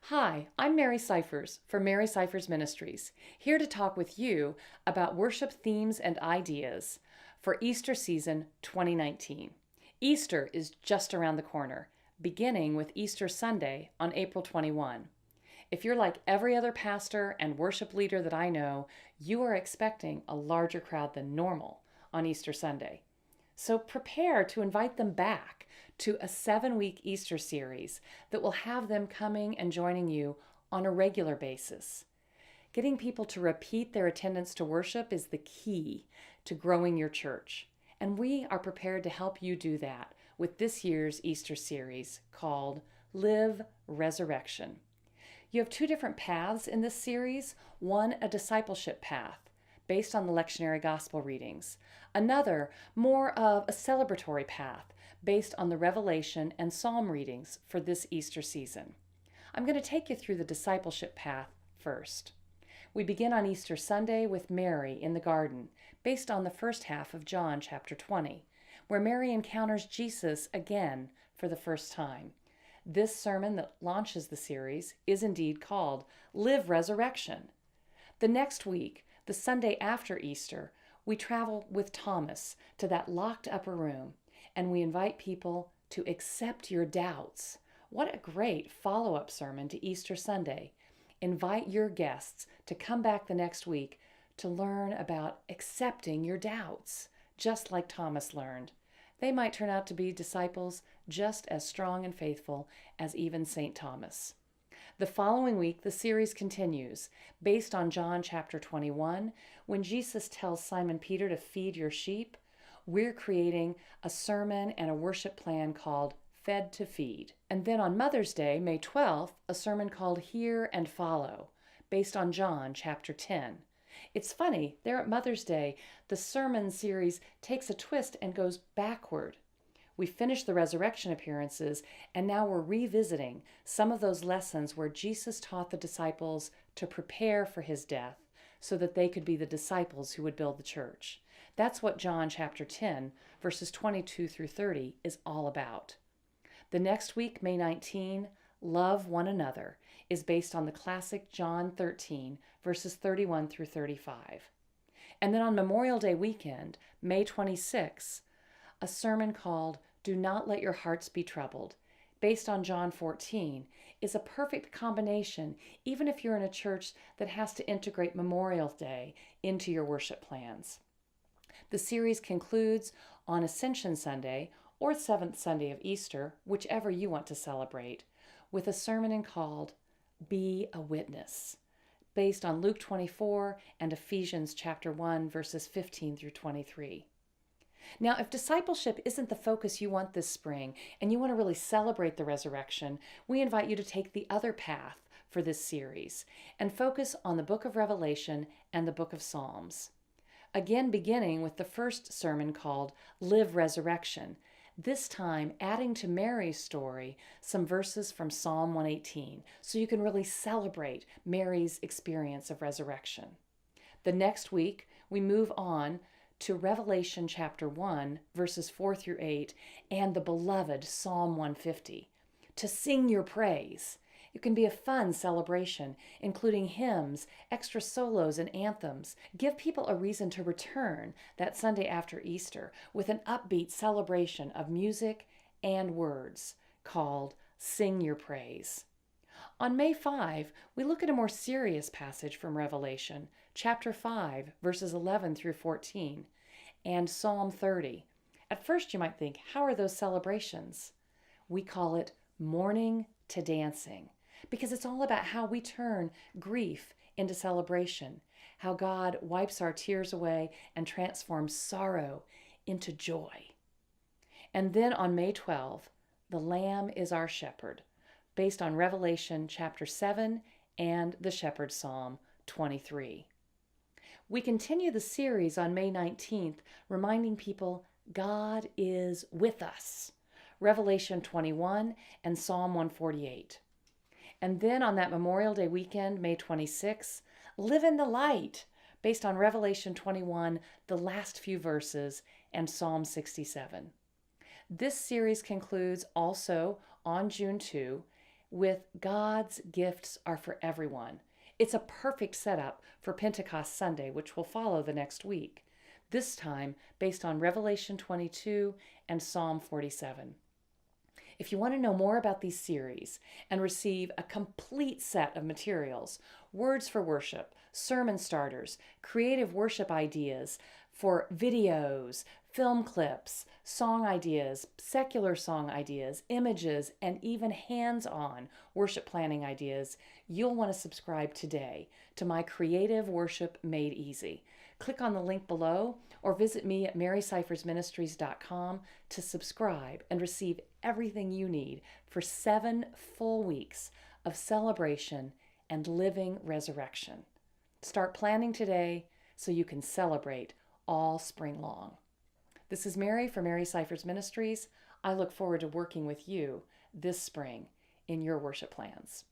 Hi, I'm Mary Scifres for Mary Scifres Ministries, here to talk with you about worship themes and ideas for Easter season 2019. Easter is just around the corner, beginning with Easter Sunday on April 21. If you're like every other pastor and worship leader that I know, you are expecting a larger crowd than normal on Easter Sunday. So prepare to invite them back to a 7-week Easter series that will have them coming and joining you on a regular basis. Getting people to repeat their attendance to worship is the key to growing your church. And we are prepared to help you do that with this year's Easter series called Live Resurrection. You have two different paths in this series. One, a discipleship path based on the lectionary gospel readings. Another, more of a celebratory path based on the Revelation and Psalm readings for this Easter season. I'm going to take you through the discipleship path first. We begin on Easter Sunday with Mary in the garden, based on the first half of John chapter 20, where Mary encounters Jesus again for the first time. This sermon that launches the series is indeed called Live Resurrection. The next week, the Sunday after Easter, we travel with Thomas to that locked upper room, and we invite people to accept your doubts. What a great follow-up sermon to Easter Sunday. Invite your guests to come back the next week to learn about accepting your doubts, just like Thomas learned. They might turn out to be disciples just as strong and faithful as even St. Thomas. The following week, the series continues, based on John chapter 21. When Jesus tells Simon Peter to feed your sheep, we're creating a sermon and a worship plan called Fed to Feed. And then on Mother's Day, May 12th, a sermon called Hear and Follow, based on John chapter 10. It's funny, there at Mother's Day, the sermon series takes a twist and goes backward. We finished the resurrection appearances, and now we're revisiting some of those lessons where Jesus taught the disciples to prepare for his death so that they could be the disciples who would build the church. That's what John chapter 10, verses 22 through 30 is all about. The next week, May 19, Love One Another, is based on the classic John 13, verses 31 through 35. And then on Memorial Day weekend, May 26, a sermon called Do Not Let Your Hearts Be Troubled, based on John 14, is a perfect combination, even if you're in a church that has to integrate Memorial Day into your worship plans. The series concludes on Ascension Sunday, or 7th Sunday of Easter, whichever you want to celebrate, with a sermon called Be a Witness, based on Luke 24 and Ephesians chapter 1, verses 15 through 23. Now, if discipleship isn't the focus you want this spring, and you want to really celebrate the resurrection, we invite you to take the other path for this series and focus on the book of Revelation and the book of Psalms. Again, beginning with the first sermon called Live Resurrection, this time adding to Mary's story some verses from Psalm 118, so you can really celebrate Mary's experience of resurrection. The next week, we move on to Revelation chapter 1, verses 4 through 8, and the beloved Psalm 150, to sing your praise. It can be a fun celebration, including hymns, extra solos, and anthems. Give people a reason to return that Sunday after Easter with an upbeat celebration of music and words called Sing Your Praise. On May 5, we look at a more serious passage from Revelation, chapter 5, verses 11 through 14, and Psalm 30. At first you might think, how are those celebrations? We call it mourning to dancing, because it's all about how we turn grief into celebration, how God wipes our tears away and transforms sorrow into joy. And then on May 12, the Lamb is our shepherd, based on Revelation chapter 7 and the Shepherd Psalm 23. We continue the series on May 19th, reminding people God is with us, Revelation 21 and Psalm 148. And then on that Memorial Day weekend, May 26, Live in the Light, based on Revelation 21, the last few verses, and Psalm 67. This series concludes also on June 2 with God's gifts are for everyone. It's a perfect setup for Pentecost Sunday, which will follow the next week, this time based on Revelation 22 and Psalm 47. If you want to know more about these series and receive a complete set of materials, words for worship, sermon starters, creative worship ideas for videos, film clips, song ideas, secular song ideas, images, and even hands-on worship planning ideas, you'll want to subscribe today to my Creative Worship Made Easy. Click on the link below or visit me at marycifresministries.com to subscribe and receive everything you need for 7 full weeks of celebration and living resurrection. Start planning today so you can celebrate all spring long. This is Mary for Mary Scifres Ministries. I look forward to working with you this spring in your worship plans.